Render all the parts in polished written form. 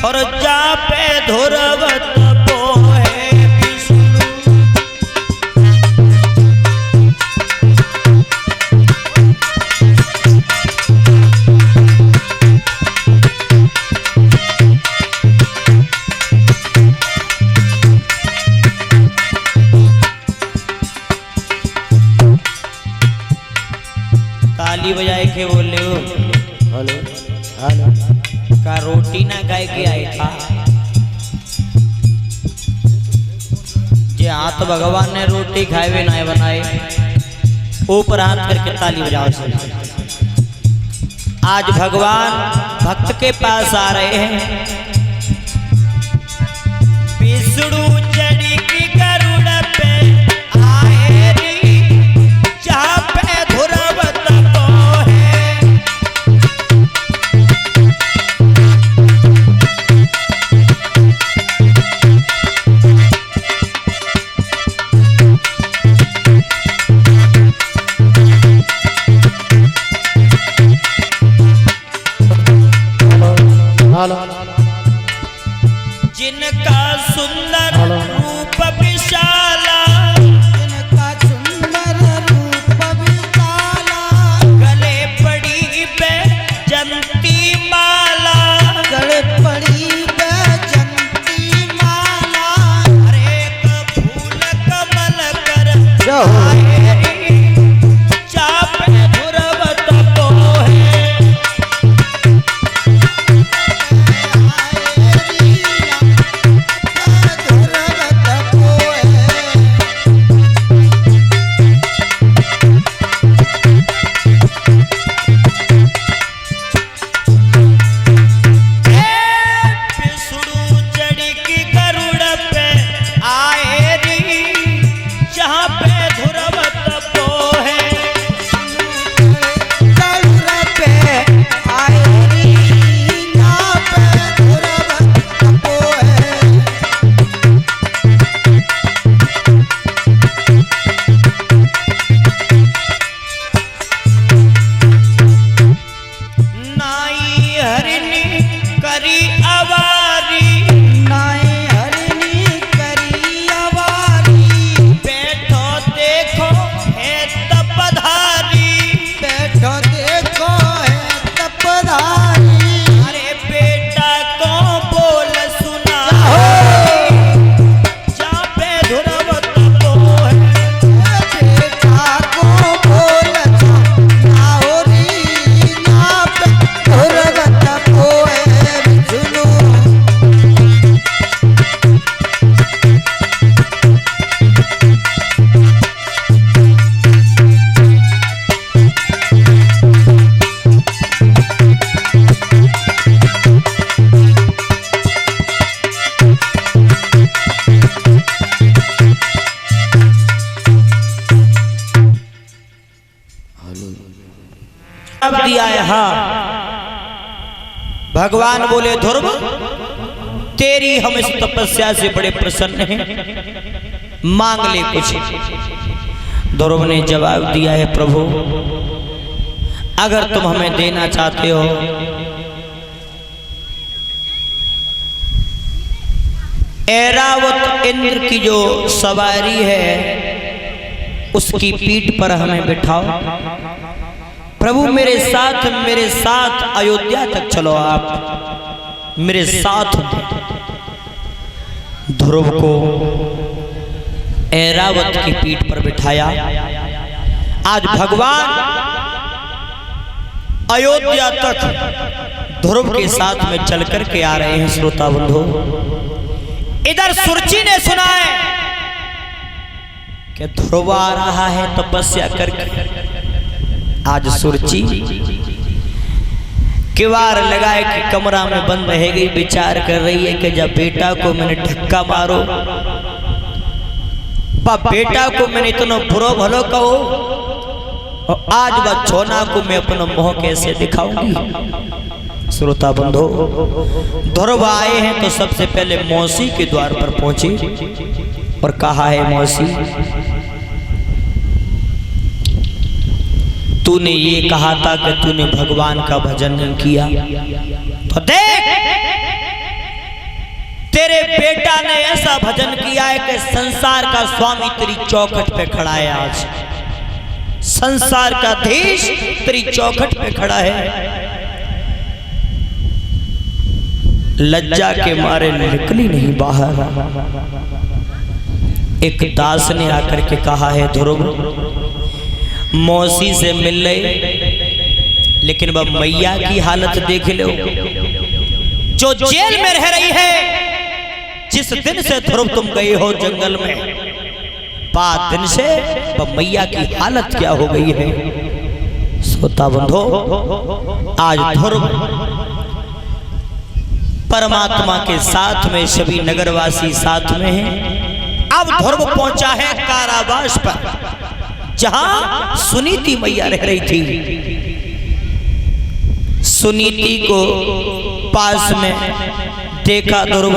और जा पे धुरवत पोहे विष्णु। ताली बजाए के बोले हो हेलो हेलो का रोटी ना गाय के आए था जे हाथ भगवान ने रोटी खाए ना बनाए ऊपर हाथ करके ताली बजाओ से। आज भगवान भक्त के पास आ रहे हैं। विष्णु चढ़ी की गरुड़ पे आए री जहाँ पे धुरवत जिनका सुंदर रूप विशाला, जिनका सुंदर रूप विशाला, गले पड़ी बैजंती माला, गले पड़ी बैजंती माला, हर एक फूल कमल कर आए री चापे धुरवत पोहे। दिया है। हाँ भगवान बोले ध्रुव तेरी हम इस तपस्या से बड़े प्रसन्न हैं, मांग ले कुछ। ध्रुव ने जवाब दिया है प्रभु अगर तुम हमें देना चाहते हो ऐरावत इंद्र की जो सवारी है उसकी पीठ पर हमें बिठाओ। प्रभु मेरे साथ अयोध्या तक चलो, आप मेरे साथ। ध्रुव को ऐरावत की पीठ पर बिठाया। आज भगवान अयोध्या तक ध्रुव के साथ में चल कर के आ रहे हैं। श्रोता बंधु इधर सुरची ने सुना है कि ध्रुव आ रहा है तपस्या करके। आज सुरची किवाड़ लगाए कि कमरा में बंद रह गई, विचार कर रही है कि जब बेटा को मैंने धक्का मारो, बेटा को मैंने इतना बुरो भलो कहो, और आज वह छोना को मैं अपना मुंह कैसे दिखाऊंगी। श्रोता बंधु ध्रुव आए हैं तो सबसे पहले मौसी के द्वार पर पहुंचे और कहा है मौसी तूने ये कहा था कि तूने भगवान का भजन नहीं किया, तो देख ऐसा भजन किया है कि संसार का स्वामी तेरी चौखट पे खड़ा है। आज संसार का धीश तेरी चौखट पे खड़ा है। लज्जा के मारे निकली नहीं बाहर। एक दास ने आकर के कहा है, ध्रुव मौसी से मिल ले, लेकिन वह मैया की हालत देख लो, जो जेल में रह रही है। जिस दिन से ध्रुव तुम गए हो जंगल में, 5 दिन से वह मैया की हालत क्या हो गई है। श्रोता बंधो, आज ध्रुव परमात्मा के साथ में, सभी नगरवासी साथ में हैं। अब ध्रुव पहुंचा है कारावास पर, जहां सुनीति मैया रह रही थी। सुनीति को पास में देखा ध्रुव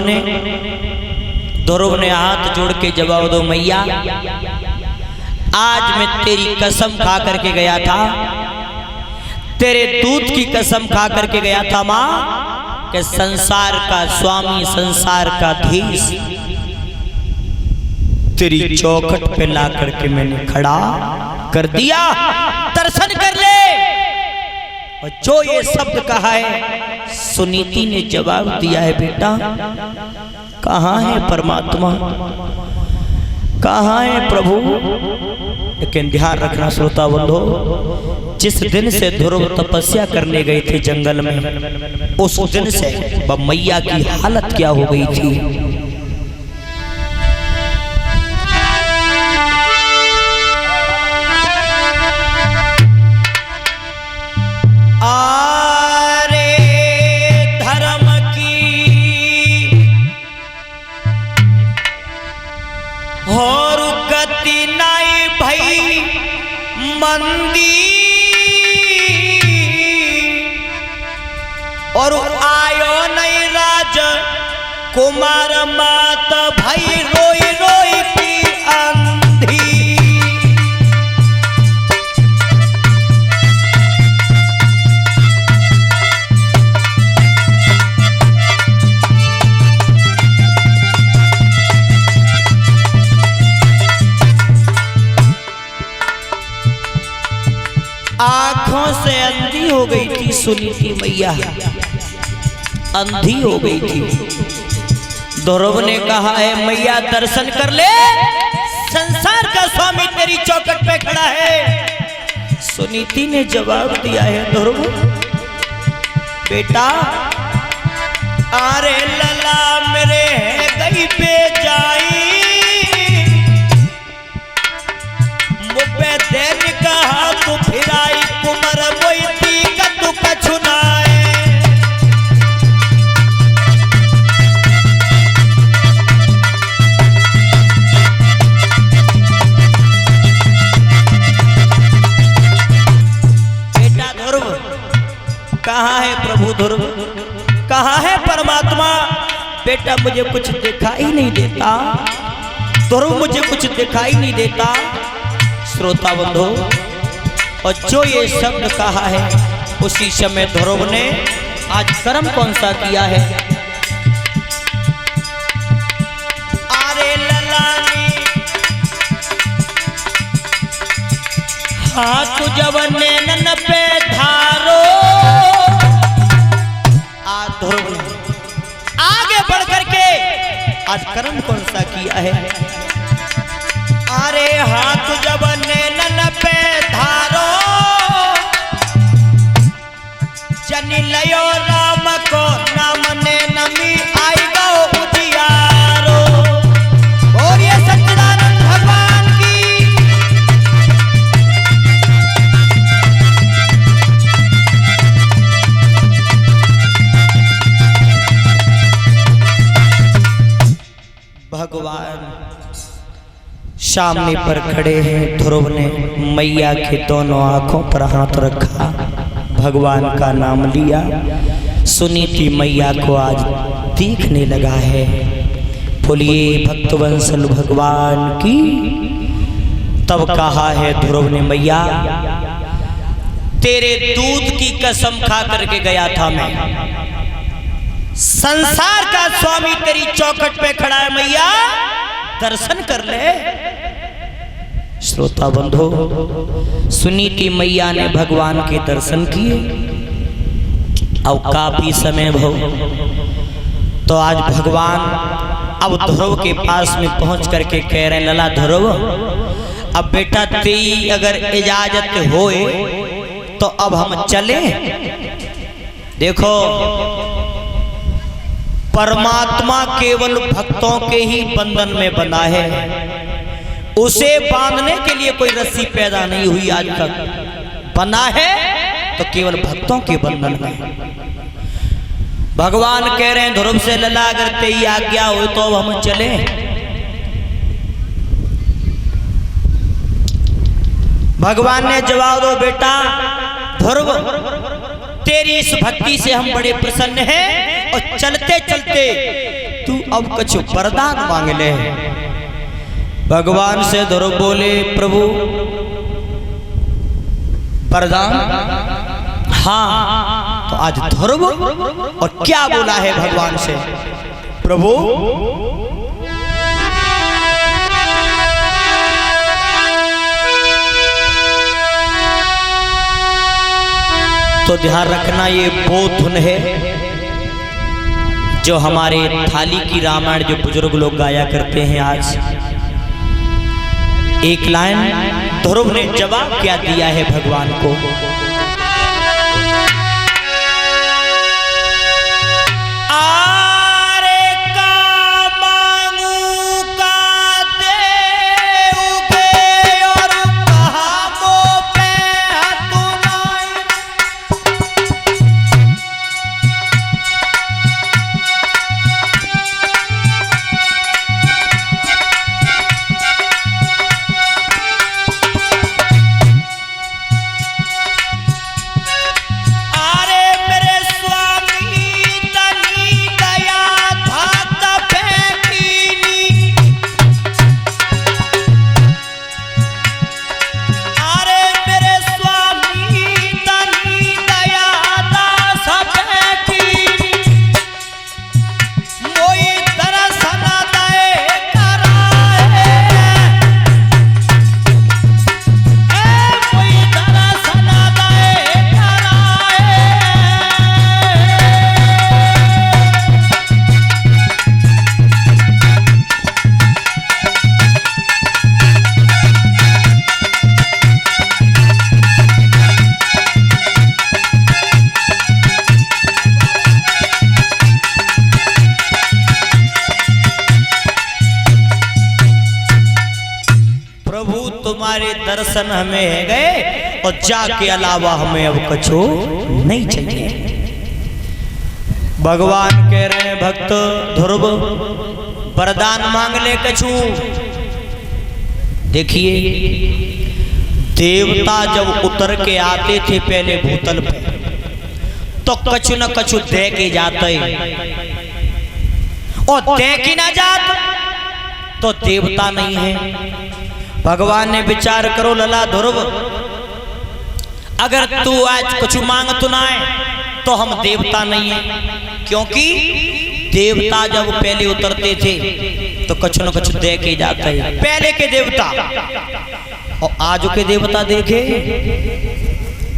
ने हाथ जोड़ के जवाब दो, मैया आज मैं तेरी कसम खा करके गया था, तेरे दूध की कसम खा करके गया था मां, कि संसार का स्वामी, संसार का धीश तेरी चौखट पे ला करके मैंने खड़ा कर दिया, दर्शन कर ले। और जो ये शब्द कहा है, सुनीति ने जवाब दिया है, बेटा कहाँ है परमात्मा, कहाँ है प्रभु। लेकिन ध्यान रखना श्रोता बंधो, जिस दिन से ध्रुव तपस्या करने गए थे जंगल में, उस दिन से वह मैया की हालत क्या हो गई थी। और गति नहीं भई मंदी, और आयो नहीं राज कुमार मात भई रोई रोई की अंधी। आंखों से अंधी हो गई थी सुनीति मैया, अंधी हो गई थी। ध्रुव ने कहा है, मैया दर्शन कर ले, संसार का स्वामी तेरी चौखट पे खड़ा है। सुनीति ने जवाब दिया है, ध्रुव बेटा अरे लला मेरे गई पे जाई, मुझे देन कहा तू फिराई, कुमर बोईती का तू कछुनाए। बेटा ध्रुव कहाँ है प्रभु, ध्रुव कहाँ है परमात्मा। बेटा मुझे कुछ दिखाई नहीं देता, ध्रुव मुझे कुछ दिखाई नहीं देता। श्रोता बंधु, और जो ये शब्द कहा है, उसी समय ध्रुव ने आज कर्म कौन सा किया है। अरे ललानी हाथ जब नैनन पे धारो, आज ध्रुव ने आगे बढ़ करके आज कर्म कौन सा किया है। अरे हाथ जब नैनन पे धारो, जनी लयो राम को नाम नैनमी आई गो उजियारो। और ये सच्चिदानंद भगवान की। भगवान सामने पर खड़े हैं। ध्रुव ने मैया के दोनों आंखों पर हाथ रखा, भगवान का नाम लिया। सुनीति मैया को आज देखने लगा है। बोलिए भक्तवंसल भगवान की। तब कहा है ध्रुव ने, मैया तेरे दूध की कसम खा करके गया था मैं, संसार का स्वामी तेरी चौखट पे खड़ा है मैया, दर्शन कर ले। श्रोता बंधु, सुनीति मैया ने भगवान के दर्शन किए। अब काफी समय भो, तो आज भगवान अब ध्रुव के पास में पहुंच करके कह रहे हैं, लला ध्रुव, अब बेटा तेरी अगर इजाजत होए तो अब हम चले। देखो, परमात्मा केवल भक्तों के ही बंधन में बंधा है, उसे बांधने के लिए कोई रस्सी पैदा नहीं हुई आज तक। बंधा है तो केवल भक्तों के बंधन में। भगवान कह रहे हैं ध्रुव से, लला अगर तेरी आज्ञा हो तो अब हम चले। भगवान ने जवाब दो, बेटा ध्रुव, तेरी इस भक्ति से हम बड़े प्रसन्न हैं, और चलते चलते तू अब कुछ वरदान मांग ले। भगवान से ध्रुव बोले, प्रभु वरदान? हाँ। तो आज ध्रुव और क्या बोला है भगवान से, प्रभु तो ध्यान रखना, ये वो धुन है जो हमारे थाली की रामायण जो बुजुर्ग लोग गाया करते हैं। आज एक लाइन ध्रुव ने जवाब क्या दिया है भगवान को। तुम्हारे दर्शन हमें है गए, और जाके अलावा हमें अब कुछ नहीं चाहिए। भगवान कह रहे हैं, भक्त ध्रुव वरदान मांग ले कछु। देखिए, देवता जब उतर के आते थे पहले भूतल पे, तो कछु न कछु दे के जाते, और दे की ना जात तो देवता नहीं है। भगवान ने विचार करो, लला ध्रुव, अगर तू आज कुछ मांग तो ना है तो हम देवता नहीं है, क्योंकि देवता जब पहले उतरते थे तो कुछ न कुछ दे के जाते हैं पहले के देवता। और आज के देवता देखे,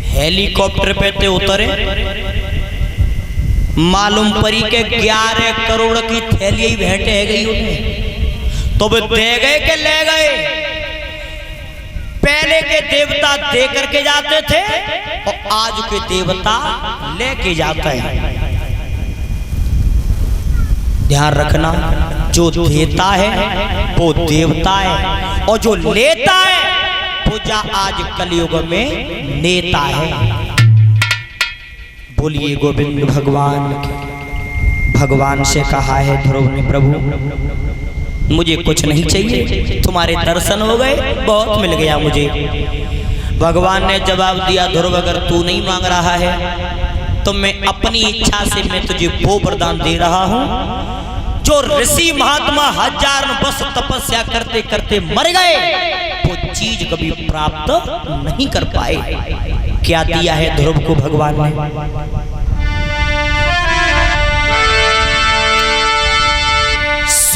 हेलीकॉप्टर पे ते उतरे, मालूम परी के 11 करोड़ की थैली ही भेंट है गई उन्हें, तो वे दे गए के ले गए। पहले के देवता दे करके जाते थे, और आज के देवता लेके जाते हैं। ध्यान रखना, जो देता है वो देवता है, और जो लेता है वो जा आज कलयुग में नेता है। बोलिए गोविंद भगवान के। भगवान से कहा है ध्रुव ने, प्रभु मुझे कुछ नहीं चाहिए, तुम्हारे दर्शन हो गए, बहुत मिल गया मुझे। भगवान ने जवाब दिया, ध्रुव अगर तू नहीं मांग रहा है तो मैं अपनी इच्छा से मैं तुझे वो वरदान दे रहा हूं जो ऋषि महात्मा 1000 वर्ष तपस्या करते करते मर गए, वो चीज कभी प्राप्त नहीं कर पाए। क्या दिया है ध्रुव को भगवान ने?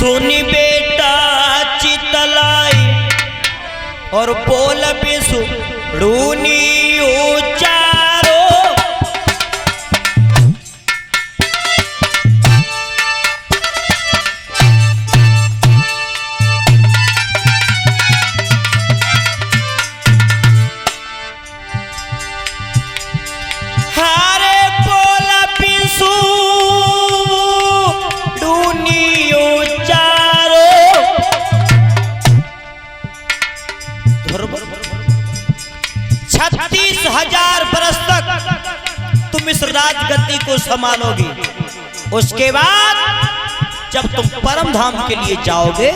सुनी बेटा चितलाई और बोल बिसु ढूनी उचारो। हारे बोल बिसु ढूनी उचारो। 36,000 बरस तक तुम इस राजगद्दी को संभालोगी। उसके बाद जब तुम परम धाम के लिए जाओगे,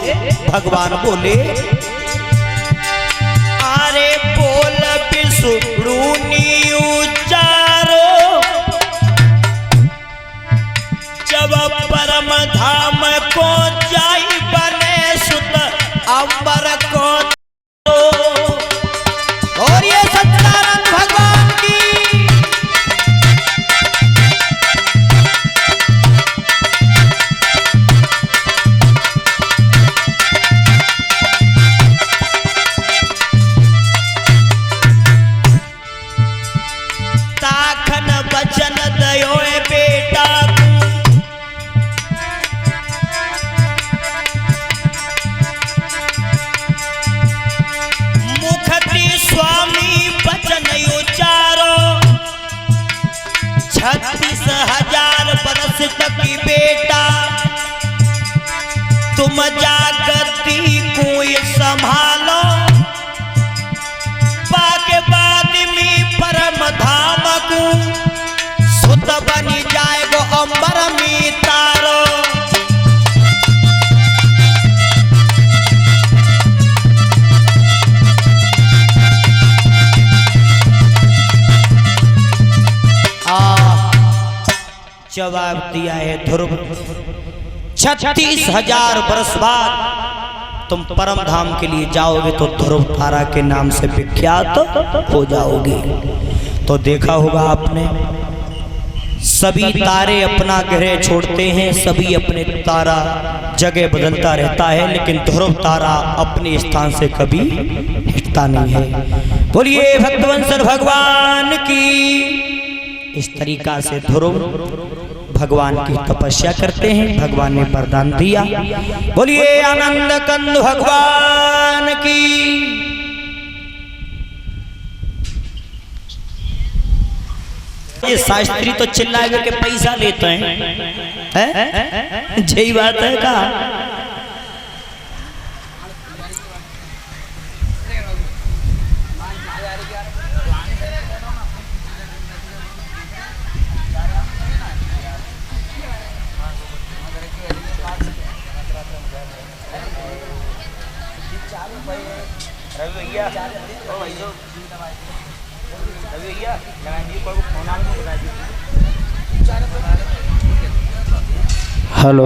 भगवान बोले अरे बोल बिसुड़ूनी उचारो। जब परम धाम को जाई बने सुत अंबर को। और ये सच्चिदानंद भगवान की ताखन बचन दयो बेटा मुखती स्वामी बचन उचारो। 36,000 बरस तक की बेटा तुम जागती कोई संभालो। पाके बाद में परम धाम को सुत बनी जाए वो अंबर में तारो। जवाब दिया है ध्रुव। 36,000 बरस बाद तुम परम धाम के लिए जाओगे तो ध्रुव तारा के नाम से विख्यात हो जाओगे। तो देखा होगा आपने, सभी तारे अपना ग्रह छोड़ते हैं, सभी अपने तारा जगह बदलता रहता है, लेकिन ध्रुव तारा अपने स्थान से कभी हटता नहीं है। बोलिए भक्तवत्सल भगवान की। इस तरीका से ध्रुव भगवान की तपस्या करते हैं, भगवान ने वरदान दिया। बोलिए आनंद कंद भगवान की। ये शास्त्री तो चिल्ला के पैसा लेते हैं, यही बात है का। हेलो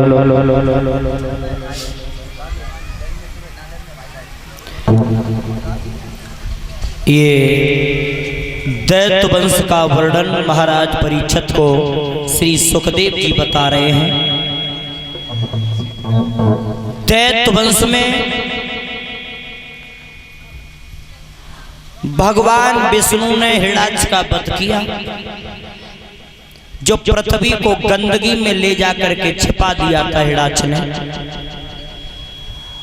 ये दैत्य वंश का वर्णन महाराज परीक्षित को श्री सुखदेव जी बता रहे हैं। दैत्य वंश में भगवान विष्णु ने हिरण्याक्ष का वध किया, जो पृथ्वी को गंदगी में ले जाकर के छिपा दिया था। हिरण्याक्ष ने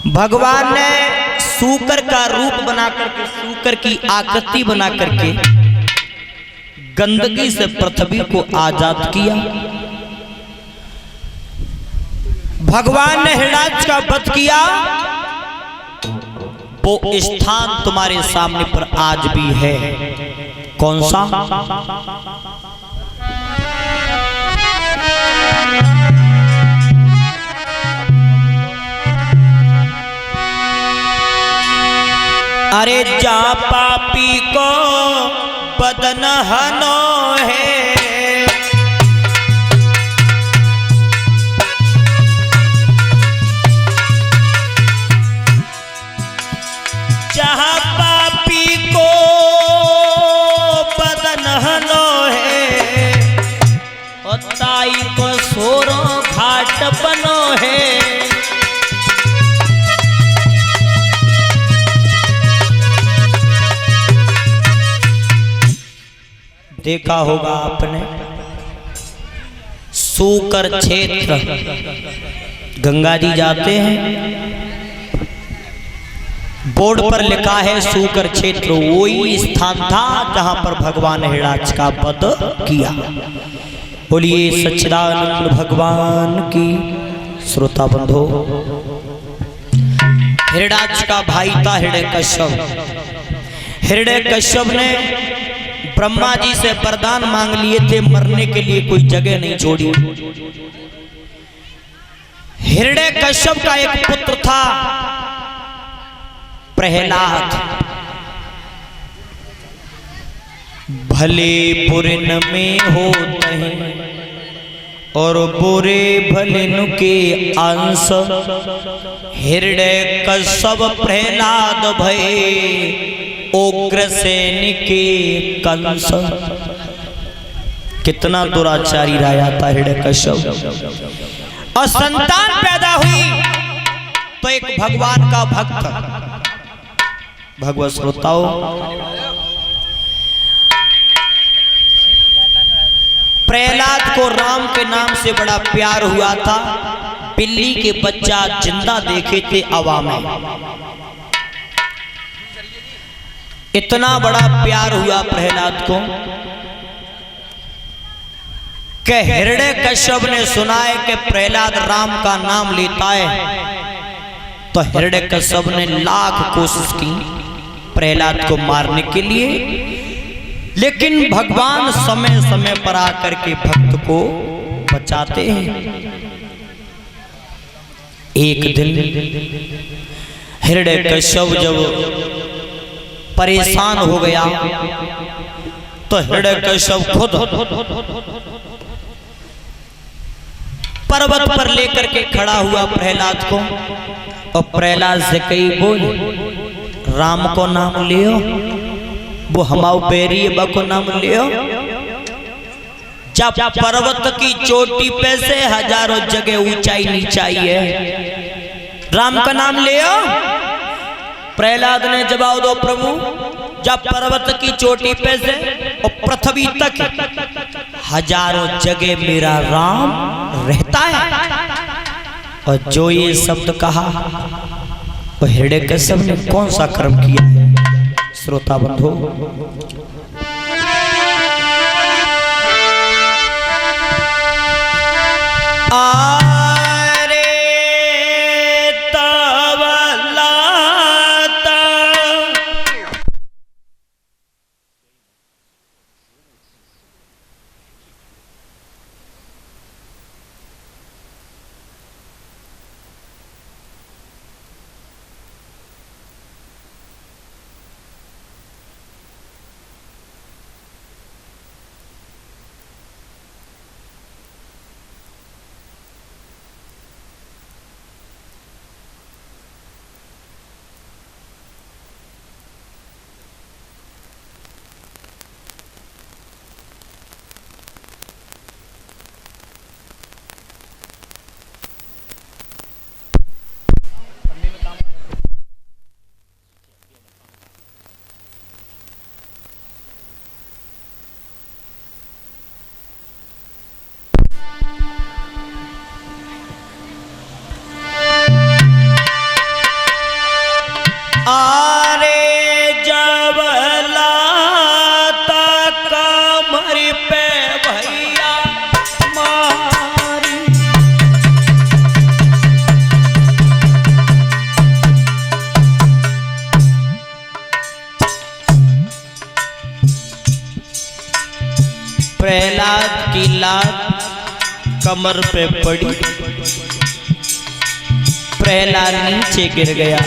भगवान ने सूकर का रूप बना करके, सूकर की आकृति बना करके गंदगी से पृथ्वी को आजाद किया। भगवान ने हिरण्याक्ष का वध किया। वो स्थान तुम्हारे सामने पर आज भी है। कौन सा? अरे जा पापी को बदन हनो है, जहाँ पापी को बदन हनो है, और ताई को सोरो घाट बनो है। देखा होगा आपने, सूकर क्षेत्र, गंगा जी जाते हैं, बोर्ड पर लिखा है सूकर क्षेत्र, वही स्थान था जहां पर भगवान हिरणाक्ष का वध किया। बोलिए सच्चिदानंद भगवान की। श्रोता बंधो, हिरणाक्ष का भाई था हिरण्यकश्यप। हिरण्यकश्यप ने ब्रह्मा जी से वरदान मांग लिए थे, मरने के लिए कोई जगह नहीं छोड़ी। हिरण्यकश्यप का एक पुत्र था प्रहलाद। भले बुरे न में होते हैं और बुरे भले नु के अंश, हिरण्यकश्यप प्रहलाद भय उग्रसेन के कंस। कितना दुराचारी रहा था हिरण्यकश्यप। और संतान पैदा हुई तो एक भगवान का भक्त, भगवत श्रोताओं, प्रहलाद को राम के नाम से बड़ा प्यार हुआ था। बिल्ली के बच्चा जिंदा देखे थे हवा में, इतना बड़ा प्यार हुआ प्रहलाद को कि हिरण्यकश्यप ने सुना है कि प्रहलाद राम का नाम लेता है, तो हिरण्यकश्यप ने लाख कोशिश की प्रहलाद को मारने के लिए, लेकिन भगवान समय समय पर आकर के भक्त को बचाते हैं। एक दिन हिरण्यकश्यप जब परेशान हो गया तो हिरण्यकश्यप खुद पर्वत पर लेकर के खड़ा हुआ प्रहलाद को, और प्रहलाद से कही बोल राम को नाम लियो, वो हमाओ बेरी को नाम लियो। जब पर्वत की चोटी पे से हजारों जगह ऊंचाई नीचाई है, राम का नाम लियो। प्रहलाद ने जवाब दो प्रभु, जब पर्वत की चोटी पे से और पृथ्वी तक हजारों जगह मेरा राम रहता है। और जो ये शब्द कहा, वो हिरण्यकश्यप ने कौन सा कर्म किया है? श्रोता बंधु, प्रहलाद की लात कमर पे पड़ी, प्रहलाद नीचे गिर गया।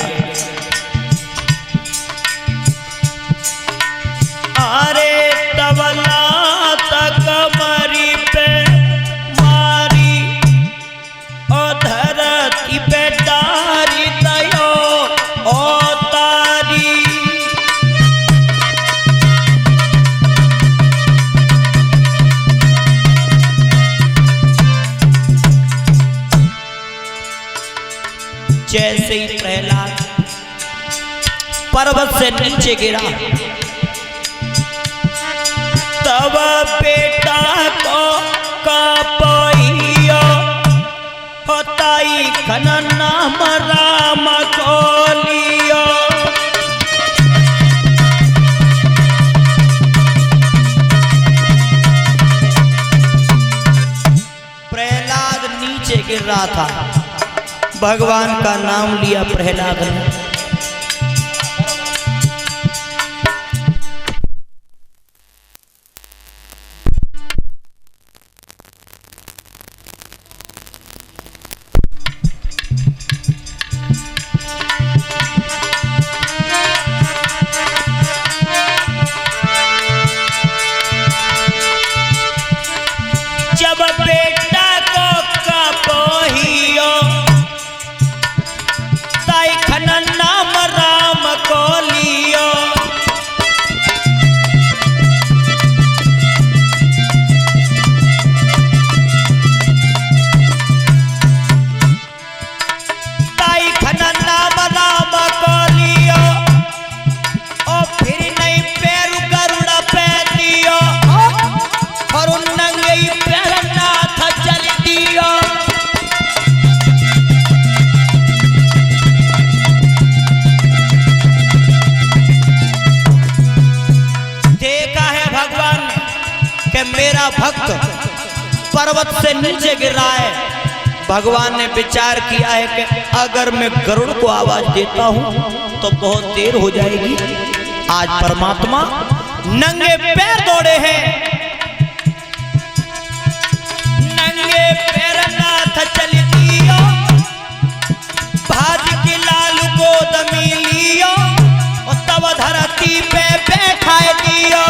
अरे तबला तक कमरी पे मारी और धरती पे डारी दयो ओ तारी। जैसे ही प्रहलाद पर्वत से नीचे गिरा तब बेटा को कपइयो होताई खनन नाम राम को लियो। प्रहलाद नीचे गिर रहा था, भगवान का नाम लिया प्रहलाद ने। जब बेटा को कपहियो ताई खनन नाम राम को लियो। ताई खनन नाम राम को लियो और फिर नहीं पैर गरुड़ पे दियो और नंगे पैर नाथ चल दियो। देखा है भगवान ने कि मेरा भक्त पर्वत से नीचे गिर रहा है। भगवान ने विचार किया है कि अगर मैं गरुड़ को आवाज देता हूं तो बहुत देर हो जाएगी। आज परमात्मा नंगे पैर दौड़े हैं, नंगे पैर नाथ चल दियो भाज के लाल गोद में लियो और तब धरती पे बैठाए दियो।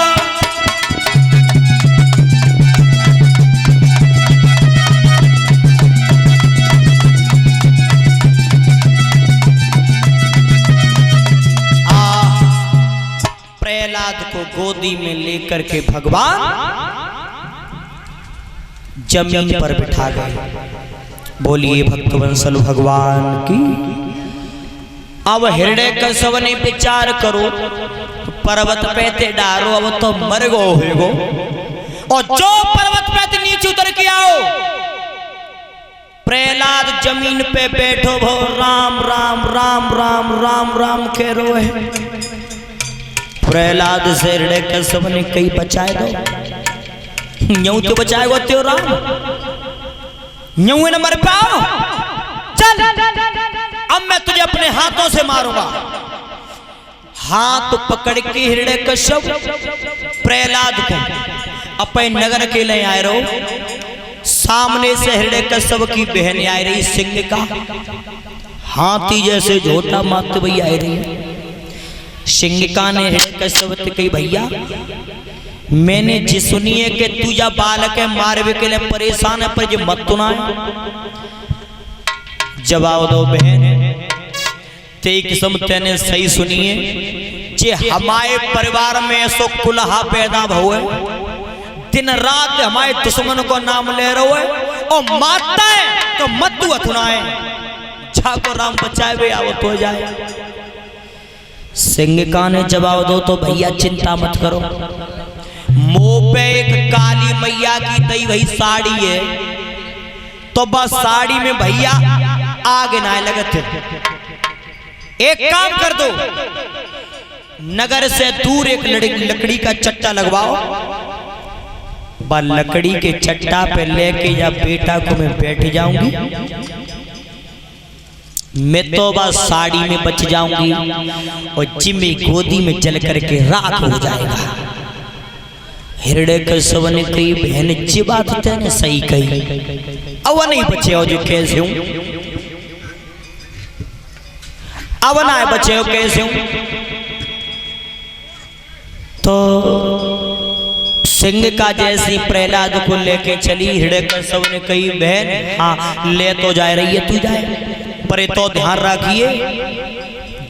प्रहलाद को गोदी में लेकर के भगवान जमीन पर बिठा गए। बोलिए भक्तवंसल भगवान की। अब हिरण्यकश्यप ने विचार करो, पर्वत पे ते डारो अब तो मर गो होगो और जो पर्वत पे ते नीचे उतर के आओ। प्रहलाद जमीन पे बैठो भो राम राम राम राम राम राम कह रो है। प्रहलाद से हिरण्यकश्यप ने कई बचाए दो, यूं तो बचाएगा त्यो राम, यूं न मर पाओ। चल अब मैं तुझे अपने हाथों से मारूंगा। हाथ पकड़ के हिरण्यकश्यप प्रहलाद को अपने नगर के लिए आए रहो। सामने से हिरण्यकश्यप की बहन आ रही, सिंह का हाथी जैसे झोटा मारते हुए आ रही। सिंहिका ने हिरण्यकश्यप से कही भैया मैंने जी सुनी है कि तुझा बालक है मारवे के लिए परेशान है, पर ये मत सुना। जवाब दो बहन, ते किस्म तेने सही सुनी है जे हमारे परिवार में ऐसो कुलहा पैदा हुए, दिन रात हमारे दुश्मन को नाम ले रहे है और मारता है तो मत तू अथुनाए, जाको राम बचाए वे आओ तो जाए। सिंहिका ने जवाब दो तो भैया चिंता मत करो, मुंह पे एक काली मैया की दई वही साड़ी है, तो बस साड़ी में भैया आग ना लगे थे। एक काम कर दो, नगर से दूर एक लकड़ी का चट्टा लगवाओ, बस लकड़ी के चट्टा पे लेके या बेटा को मैं बैठ जाऊंगी, मैं तो बस साड़ी में बच जाऊंगी और जिम्मी गोदी में जल करके राख हो जाएगा। हिरण्यकश्यप ने कही बहन जी बात तेने सही कही, अब नहीं बचे हो जो कैसे हूं, अब ना बचे हो कैसे हूं। तो सिंह का जैसी प्रहलाद को लेके चली, हिरण्यकश्यप ने कही बहन हाँ ले तो जा रही है, तू जाए पर तो ध्यान रखिए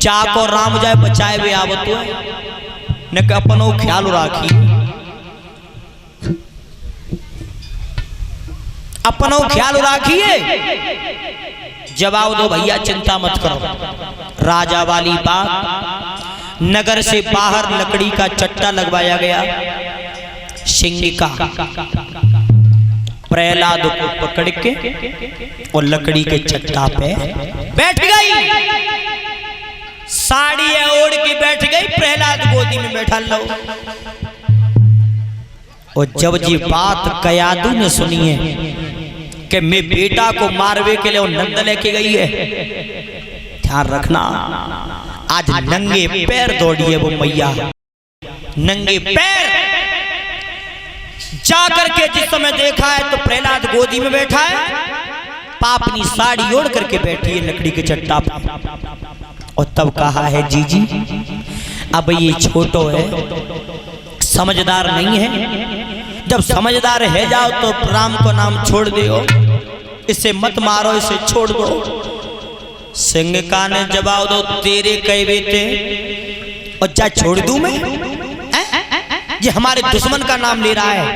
जाको राम जाए बचाए वे आवत न अपनो ख्याल राखिए, अपनो ख्याल राखिए। जवाब दो भैया चिंता मत करो। राजा वाली बात, नगर से बाहर लकड़ी का चट्टा लगवाया गया, सिंह का प्रहलाद को पकड़ के और लकड़ी के चट्टा पे बैठ गई, साड़ी ओढ़ के बैठ गई, प्रहलाद गोदी में बैठा लो। और जब जी बात कयादू ने सुनी है कि मैं बेटा को मारवे के लिए नंद लेके गई है, ध्यान रखना आज नंगे पैर दौड़ी है वो मैया, नंगे पैर जाकर के जिस समय देखा है तो प्रहलाद गोदी में बैठा है, पापनी साड़ी ओढ़ करके बैठी है लकड़ी के चट्टा पर। और तब कहा है जीजी अब ये छोटो है, समझदार नहीं है, जब समझदार है जाओ तो राम को नाम छोड़ दो, इसे मत मारो, इसे छोड़ दो। सिंह का ने जवाब दो तेरे कई बेटे और क्या छोड़ दूं मैं, ये हमारे दुश्मन का नाम ले रहा है,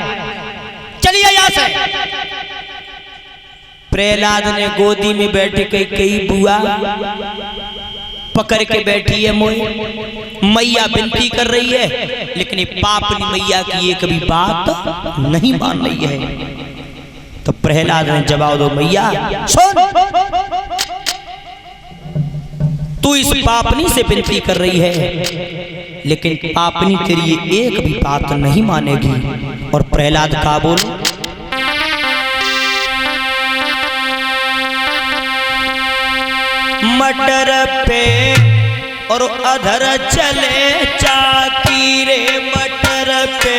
चलिए यहां से। प्रहलाद ने गोदी में बैठे कई बुआ पकड़ के बैठी है मोई, मैया विनती कर रही है लेकिन ये पापनी मैया की ये कभी बात नहीं मान रही है। तो प्रहलाद ने जवाब दो मैया सुन, तू इस पापनी से विनती कर रही है लेकिन पापनी तेरी ये एक भी बात नहीं मानेगी। और प्रहलाद का बोलो मटर पे और अधर चले चाकी रे, मटर पे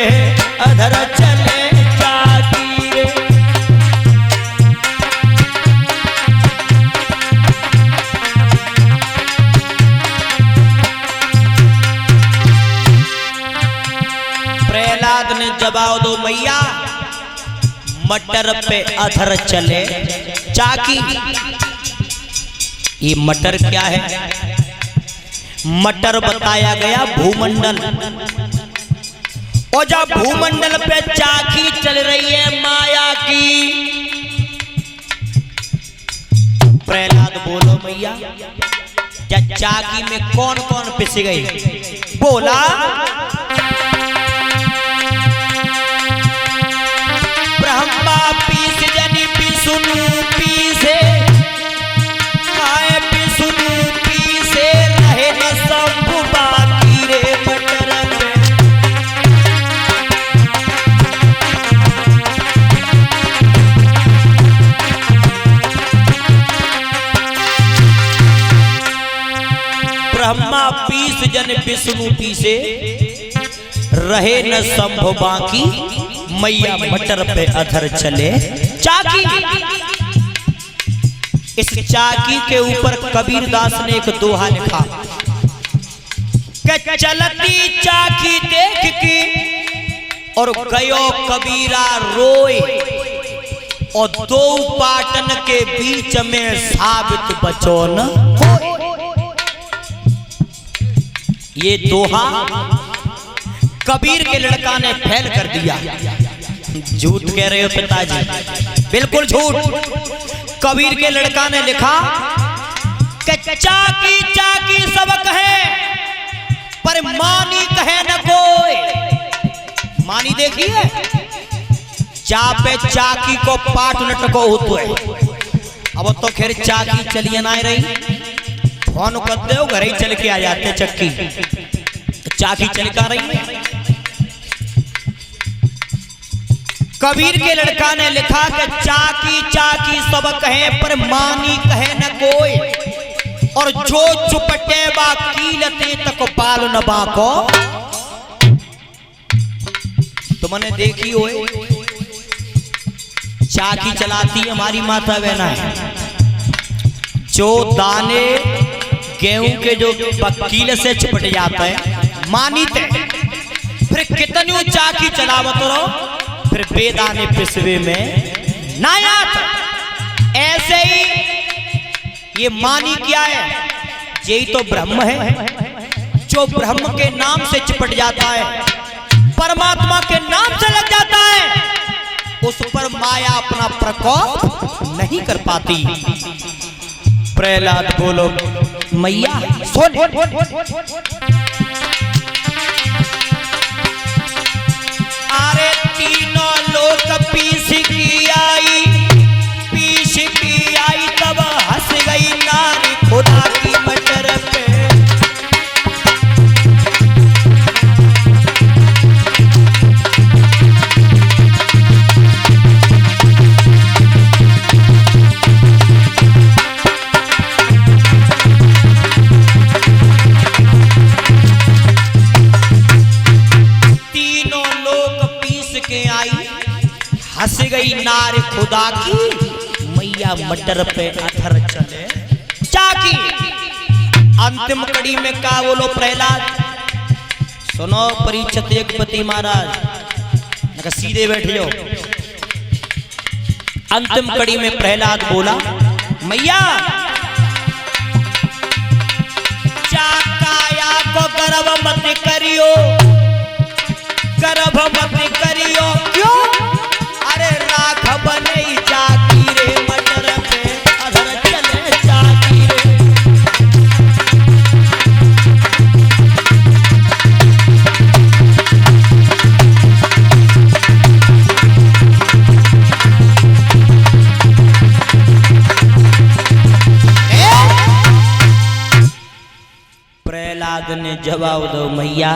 अधर चले चाकी रे। प्रहलाद ने जवाब दो मैया मटर पे अधर चले चाकी। ये मटर क्या है? मटर बताया गया भूमंडल, और जब भूमंडल पे चाकी चल रही है माया की। प्रहलाद बोलो मैया या चाकी में कौन कौन पिस गई? बोला ब्रह्मा पीस जनी विष्णु पीसे, ब्रह्मा पीस जन विष्णु पीसे, रहे न संभव बाकी, मैया मटर पे अधर चले चाकी। इस चाकी के ऊपर कबीर दास ने एक दोहा लिखा कि चलती चाकी देख के और गयो कबीरा रोए, और दो पाटन के बीच में साबित बचो न होए। ये दोहा कबीर के लड़का ने फैल कर दिया। झूठ कह रहे हो पिताजी? बिल्कुल झूठ। कबीर के लड़का ने लिखा कि चाकी चाकी सब कहे पर मानी कहे न कोई। मानी देखिए, चापे चाकी को पाट लटको होतो है। अब तो खैर चाकी चलिए ना रही, फोन कर दो घर ही चल के आ जाते चक्की, चाकी चल कर रही है। कबीर के लड़का ने लिखा कि चाकी चाकी सब कहे पर मानी कहे न कोई, और जो चुपटे बा कीलते तक बाल न बाको। तुमने देखी हो चाकी चलाती हमारी माता बहना है, जो दाने गेहूं के जो कील से चिपट जाता है मानी ते, फिर कितनी चाकी चलावत रहो, फिर बेदाने पिसवे में नायात। ऐसे ही ये मानी क्या है? यही तो ब्रह्म है, जो ब्रह्म के नाम से चिपट जाता है, परमात्मा के नाम से लग जाता है, उस पर माया अपना प्रकोप नहीं कर पाती। प्रहलाद बोलो मैया सुन, अरे तीनों लोग पीस की आई तब हंस गई नारी खुदा की मटर पे। तीनों लोग पीस के आई हंस गई नारी खुदा की मैया मटर पे अधर चले चाकी। अंतिम कड़ी में का बोलो प्रहलाद सुनो परीक्षित एक पति महाराज सीधे बैठ जाओ। अंतिम कड़ी में प्रहलाद बोला मैया चाकाया को गर्भ मत करियो क्यों अरे राख बने चाकी रे मटर पे अधर चले चाकी रे। प्रहलाद ने जवाब दो मैया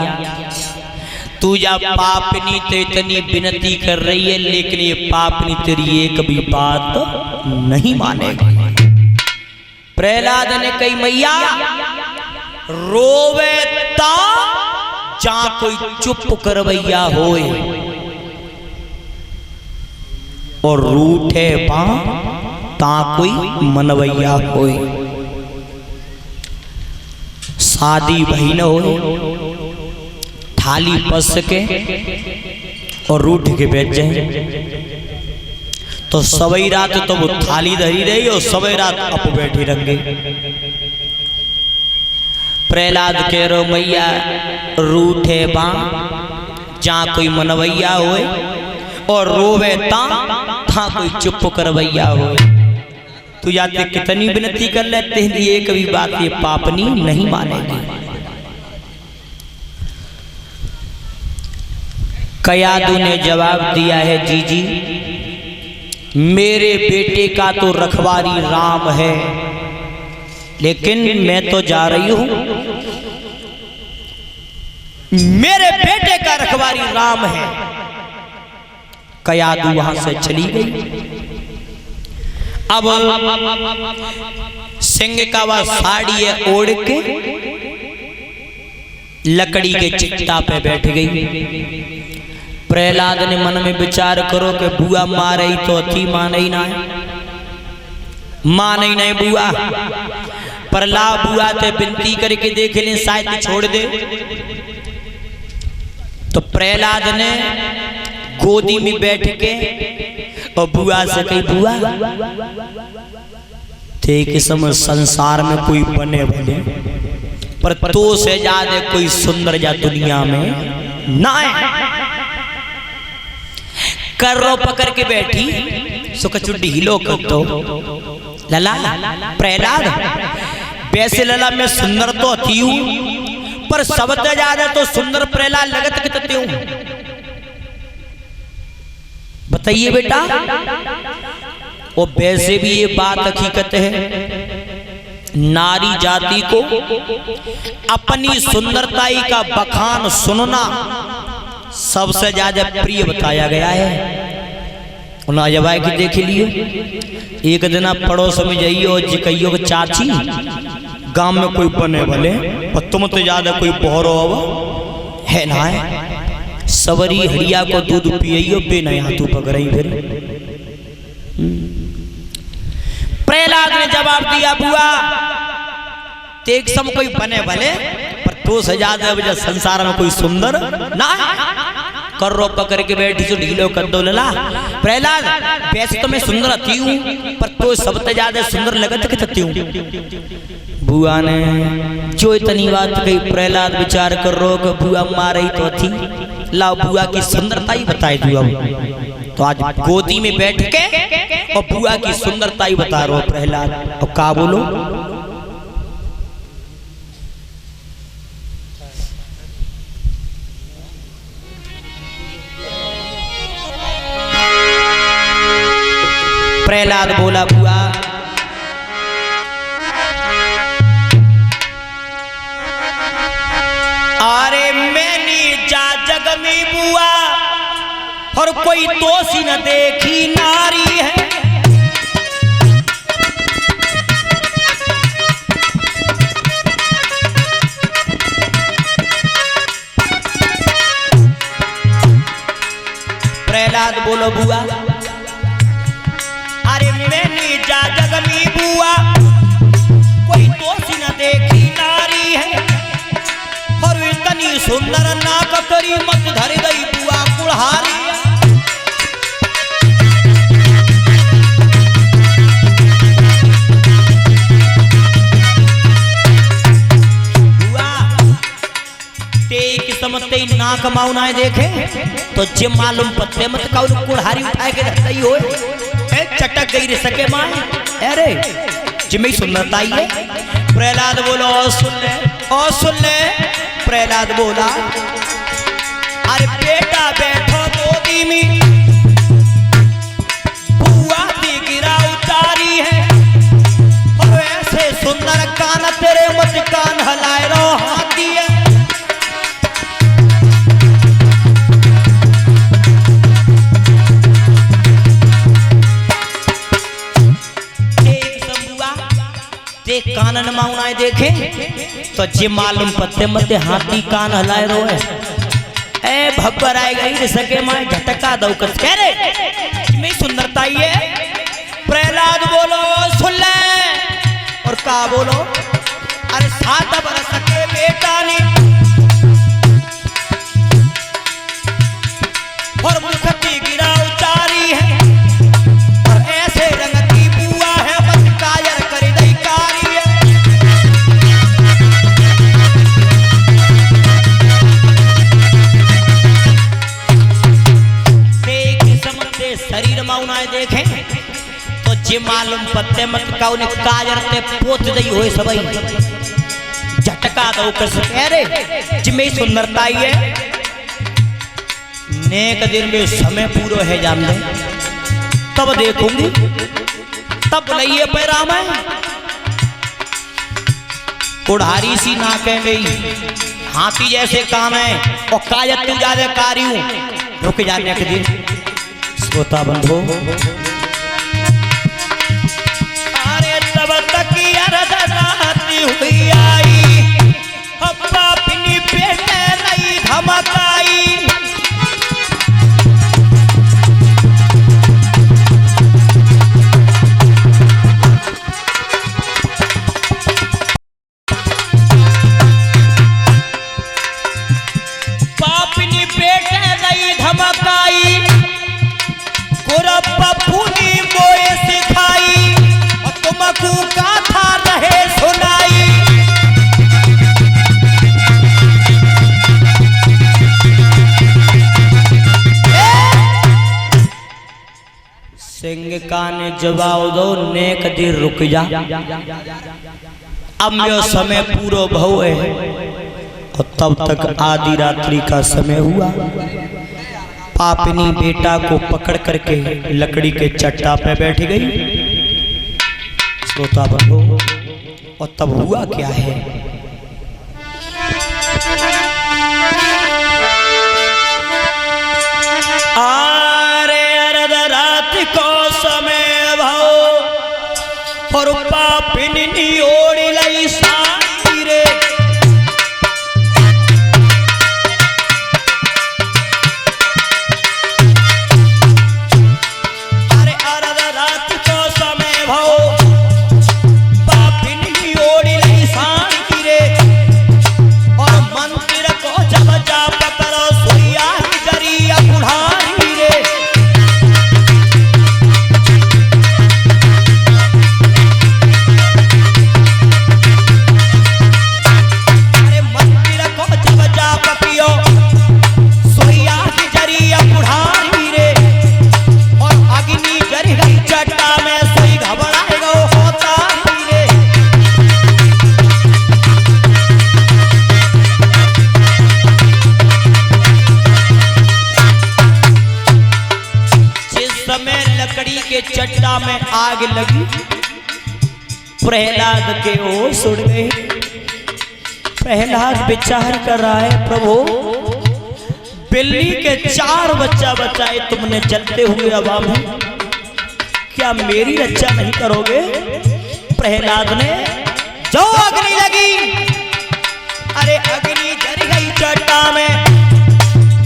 तू जा पापनी तो इतनी विनती कर रही है लेकिन ये पापनी तेरी एक भी बात नहीं मानेगी। प्रहलाद ने कही मैया रोवे ता जहां कोई चुप करवैया होए और रूठे पा ता कोई मनवैया होए। शादी भई न हो थाली पस के और रूठ के बैठ जाए तो सवई रात तो वो थाली धरी रही और सवई रात अप बैठी रंगे। प्रहलाद कह रो मैया रूठे बा जहां कोई मनवैया होए और रोवे ता था कोई चुप करवैया होए। तू जाते कितनी विनती कर लेते हैं ये कभी बात ये पापनी नहीं मानेगी। कयादू ने जवाब दिया है जी मेरे बेटे का तो रखवारी राम है लेकिन मैं तो जा रही हूं मेरे बेटे का रखवारी राम है। कयादू वहां से चली गई। अब सिंह का वह साड़ी है ओढ़ के लकड़ी के चिट्टा पे बैठ गई। प्रहलाद ने मन में विचार करो कि बुआ मारे तो थी माने ही ना बुआ पर ला बुआ ते विनती करके देख ले शायद छोड़ दे। तो प्रहलाद ने गोदी में बैठ के और बुआ से कही बुआ थे कि समय संसार में कोई बने बने पर तो से ज्यादा कोई सुंदर जा दुनिया में ना है। कर्रो पकड़ के बैठी सुख ढीलो कर दो लला प्रहलाद वैसे लला मैं सुंदर तो थी हूं पर सबसे ज्यादा तो सुंदर प्रहलाद लगत कितते हूं बताइए बेटा। और वैसे भी ये बात हकीकत है नारी जाति को अपनी सुंदरताई का बखान सुनना सबसे ज्यादा प्रिय बताया गया है। जवाई की देख लियो एक दिन आप पड़ोस में जाइए और जिकइयो के चाची गांव में कोई बने भले पर तुम तो ज्यादा कोई बहरो है ना है सवरी हरिया को दूध पियो बेना हाथों पकड़ई फिर। प्रहलाद ने जवाब दिया बुआ तेग सम कोई बने भले पर तो से ज्यादा वजह संसार में कोई सुंदर ना कर्रो पकड़ के बैठी तो ढीलो कर दो लला। प्रहलाद वैसे तो मैं सुंदर थी हूं पर तो सबसे ज्यादा सुंदर लगत के थती हूं। बुआ ने जो इतनी बात कही प्रहलाद विचार कर रो कि बुआ मार रही तो थी ला बुआ की सुंदरता ही बताई बुआ तो आज गोदी में बैठ के और बुआ की सुंदरता ही बता रहा प्रहलाद। और का बोलो प्रहलाद बोला बुआ अरे मैंने जा जग में बुआ और कोई दोषी न देखी नारी है। प्रहलाद बोलो बुआ अरे मैंने जा जग में बुआ कोई दोषी न देखी नारी है और इतनी सुंदर नाक करी मत धर गई बुआ कुल्हारी। बुआ तेई किस्मते नाक माउनाए देखे तो जे मालूम पत्ते मत कौन कुल्हारी उठाए के रहता ही हो चटक गई रे सके मां अरे जिम्मे सुंदरता ही है। प्रहलाद बोलो और सुन ले प्रहलाद बोला अरे बेटा बैठो गोदी में बुआ की गिरा उतारी है और ऐसे सुंदर कान तेरे मत कान हलाए रो हाथी है। देख कानन माउनाए देखे तो जे मालूम पत्ते मते हाथी कान हलाए रोए ए भब्बर आए गई सके मां झटका दो कस कह रे में सुंदरता ये। प्रहलाद बोलो सुन ले और का बोलो अरे 7 बरस के बेटा ने और मुखती गिरा उतारी है और ऐसे रंग की बुआ है मत कायर कर दई कारी है। देख समझते शरीर माउनाए देखे तो जे मालूम पत्ते मत कौन कायर ते पोत दई होए सबई झटका दो कर कह रे जिमे सुंदरता है नेक दिन में समय पूरो है जान दे तब देखूंगी तब लइए पैरा में कुढ़ारी सी नाके गई हाथी जैसे कान है और कायत तू ज्यादा कारी हूं रुक जाने के दिन श्रोता बंधु अरे तब तक रात हुई आई अपनी बेटे नहीं धमकाई सिंह कान जवाब दो नेक देर रुक जा अब मेरा समय पूरा भव है और तब तक आधी रात्रि का समय हुआ। पापनी बेटा को पकड़ करके लकड़ी के चट्टा पे बैठ गई। श्रोता बंधु और तब हुआ क्या है को समय भाव और पापिनी ओढ़ लई साड़ी रे अरे अर्ध रात को समय भाव पापिनी ओढ़ लई साड़ी रे और मंत्र के चट्टा में आग लगी, प्रहलाद के होश उड़ गए। प्रहलाद विचार कर रहा है, प्रभु बिल्ली के 4 बच्चा बचाए तुमने जलते हुए हवा में, क्या मेरी रक्षा नहीं करोगे? प्रहलाद ने जो अग्नि लगी, अरे अग्नि जल गई चट्टा में,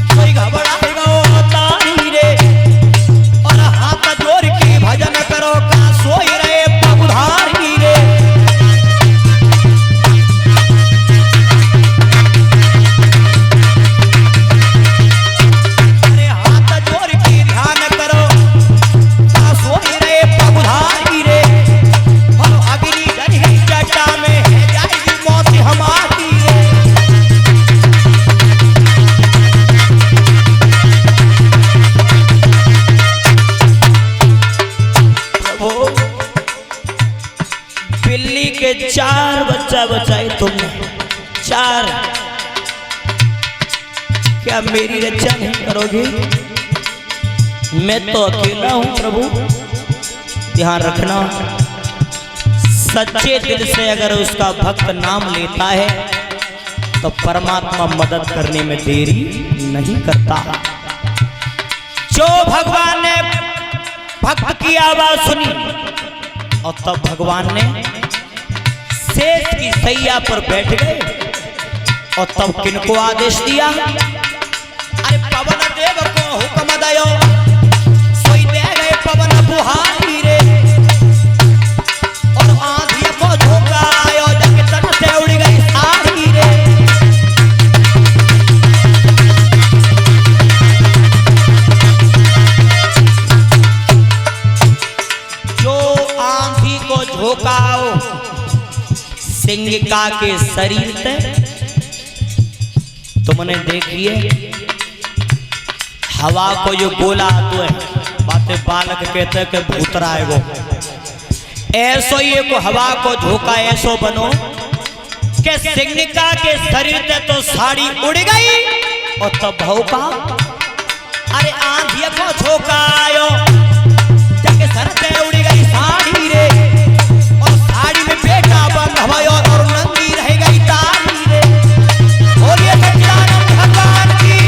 कोई घबराएगा होता नहीं रे। और हाथ जोड़ के भजन करो का सोई रहे प्रभुधारी रे। अरे हाथ जोड़ के ध्यान करो का सोई रहे प्रभुधारी रे। और अग्नि जल गई चट्टा में, है जाएगी मौत हमारी रे। बिल्ली के 4 बच्चा बचाए तुमने, 4, क्या मेरी रक्षा नहीं करोगे? मैं तो अकेला हूं प्रभु। ध्यान रखना, सच्चे दिल से अगर उसका भक्त नाम लेता है तो परमात्मा मदद करने में देरी नहीं करता। जो भगवान ने भक्त की आवाज सुनी और तब भगवान ने शेष की सैया पर बैठ गए और तब किनको आदेश दिया? अरे पवन देव को हुक्म दयो, सोई दे गए पवन बुहारी रे। और आंधी को झोंका आयो, जग तन से उड़ गई सारी रे। जो आंधी को झोंकाओ सिंगिका के शरीर पे, तुमने देखिए हवा को जो गोला तो है, बातें बालक कहते हैं कि भूतरा है वो, ऐसो ये को हवा को झोंका ऐसो बनो कि सिंगिका के शरीर पे तो साड़ी उड़ गई और तब भौका। अरे आंधी को झोंका आयो, जग सर पे उड़ गई साड़ी रे। और साड़ी में बेटा बंद हवायो और नंदी रह गई तारी रे। बोलिए सच्चिदानंद भगवान की।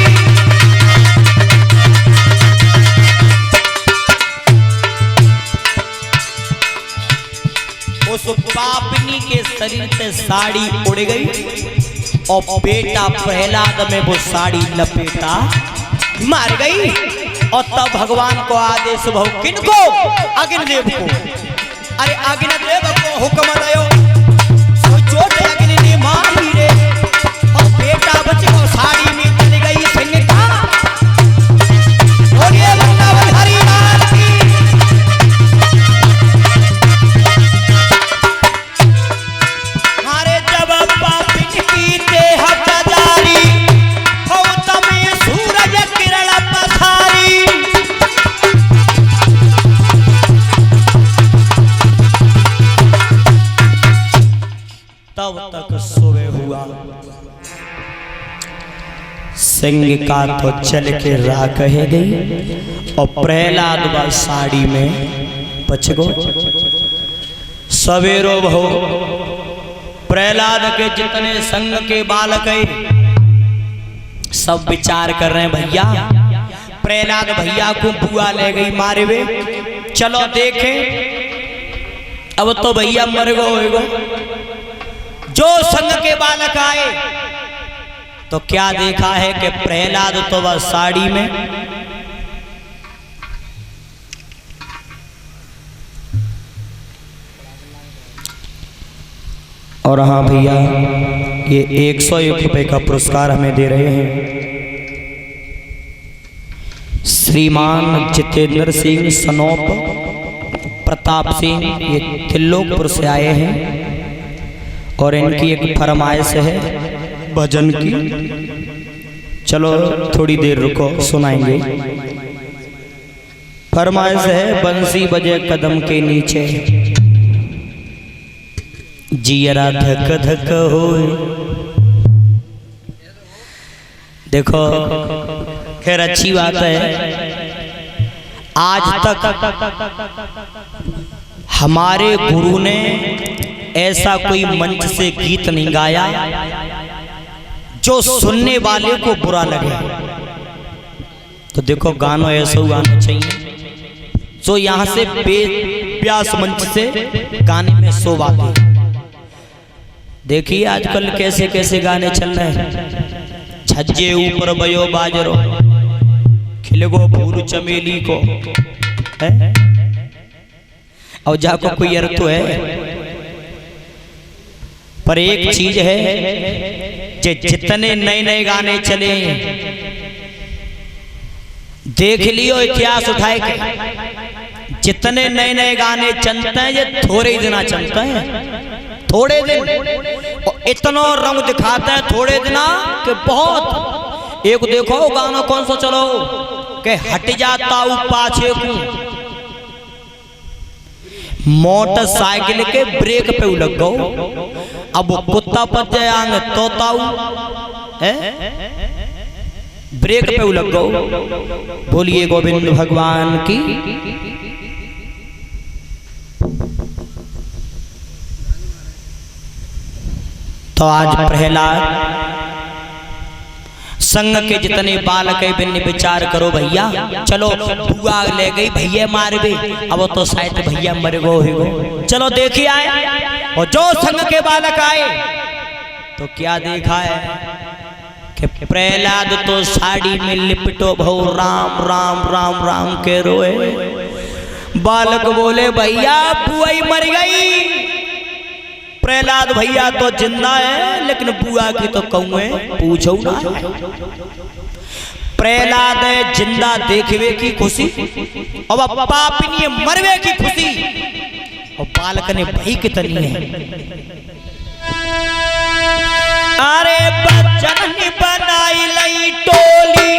उस पापनी के शरीर से साड़ी उड़ गई और बेटा प्रहलाद में वो साड़ी लपेटा मार गई। और तब भगवान को आदेश बहु, किनको? अग्निदेव को। अरे अग्निदेव को हुक्म दयो, सो चोट अग्नि ने मारी रे। और बेटा बच को साड़ी में चली गई सिंगिका। बोलिए वृंदावन हरि लाल की। अरे जब पापिन की देह बजारी, हो तमें सूरज किरण पसारी। तब तक सोए हुआ सिंगिका तो चल के राह कहे गई और प्रहलाद व साड़ी में बच गो। सवेरो भो प्रहलाद के जितने संग के बालक सब विचार कर रहे हैं, भैया प्रहलाद भैया को बुआ ले गई मारे हुए, चलो देखें अब तो भैया मर गो होएगो। जो संग के बालक आए तो क्या देखा है कि प्रहलाद तो वह साड़ी में, और हाँ भैया ये 101 रुपए का पुरस्कार हमें दे रहे हैं श्रीमान जितेंद्र सिंह सनोप प्रताप सिंह, ये त्रिलोकपुर से आए हैं और इनकी एक फरमाइश है भजन की। चलो थोड़ी देर रुको, सुनाएंगे। फरमाइश है बंसी बजे कदम के नीचे, जियरा धक धक हो। देखो खैर अच्छी बात है, आज तक हमारे गुरु ने ऐसा कोई मंच से गीत नहीं गाया जो सुनने वाले को बुरा लगे। तो देखो गाना ऐसा गाना चाहिए तो यहाँ से व्यास मंच से गाने में सो बातें। देखिए आजकल कैसे कैसे गाने चल रहे हैं। छज्जे ऊपर बयो बाजरो खिलगो फूल चमेली को है और जाको कोई अर्थ तो है, पर एक चीज है जितने नए नए गाने चले देख लियो इतिहास उठाए के, जितने नए नए गाने चलते हैं ये थोड़े ही दिन चलते हैं, थोड़े दिन और इतना रंग दिखाते हैं थोड़े दिन कि बहुत। एक देखो गाना कौन सा चलो के हट जाता हूं पाछे को, मोटरसाइकिल के ब्रेक पे लग गो, अब वो कुत्ता पद जाएंगे तोताऊ है ब्रेक पे लग गो। बोलिए गोविंद भगवान की। तो आज प्रहलाद संग के जितने बालक है बिन विचार करो भैया, चलो बुआ ले गई भैया मार बे, अब तो शायद भैया मर गो ही गो। चलो देखिए आए और जो संग के बालक आए तो क्या देखा है कि प्रहलाद तो साड़ी में लिपटो भो राम राम राम राम के रोए। बालक बोले भैया बुआ ही मर गई, प्रहलाद भैया तो जिंदा है लेकिन बुआ की तो कौए पूछो ना। प्रहलाद जिंदा देखवे की खुशी और पापिनी मरवे की खुशी, और बालक ने भाई कितनी है। अरे बच्चन बनाई लई टोली,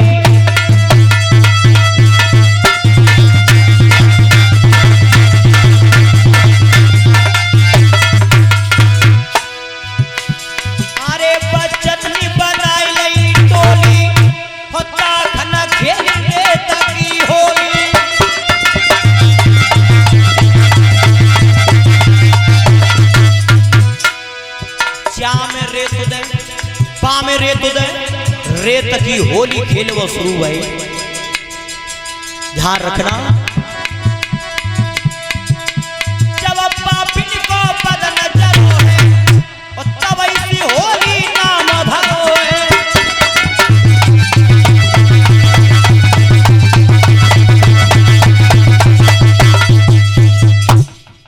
रेत की होली खेल वो शुरू हुई। ध्यान रखना जब पापिन को पद नजरो है और तब ऐसी होली नाम धरो है।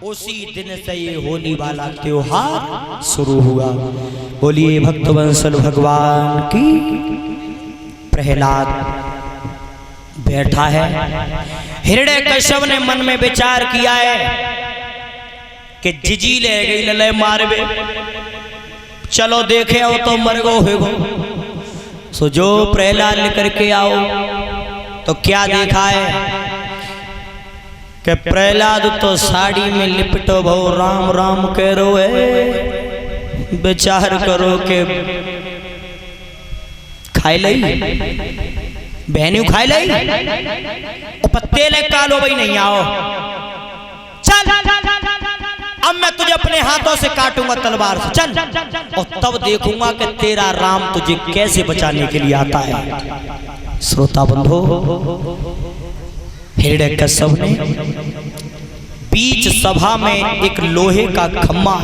उसी दिन से ये होली वाला त्योहार शुरू हुआ। बोलिए भक्तवंसल भगवान की। प्रहलाद बैठा है, हिरण्यकश्यप ने मन में विचार किया है कि जिजी ले गई लले मारवे, चलो देखे आओ तो मर गो हो गो। सो जो प्रहलाद लेकर के आओ तो क्या देखा है कि प्रहलाद तो साड़ी में लिपटो भो राम राम कह रो है। विचार करो के खाई लई बहनी खाई लई और पत्ते ले कालो भाई नहीं आओ, चल अब मैं तुझे अपने हाथों से काटूंगा तलवार से, चल और तब देखूंगा कि तेरा राम तुझे कैसे बचाने के लिए आता है। श्रोता बंधो, हिरण्यकश्यप ने बीच सभा में एक लोहे का खम्मा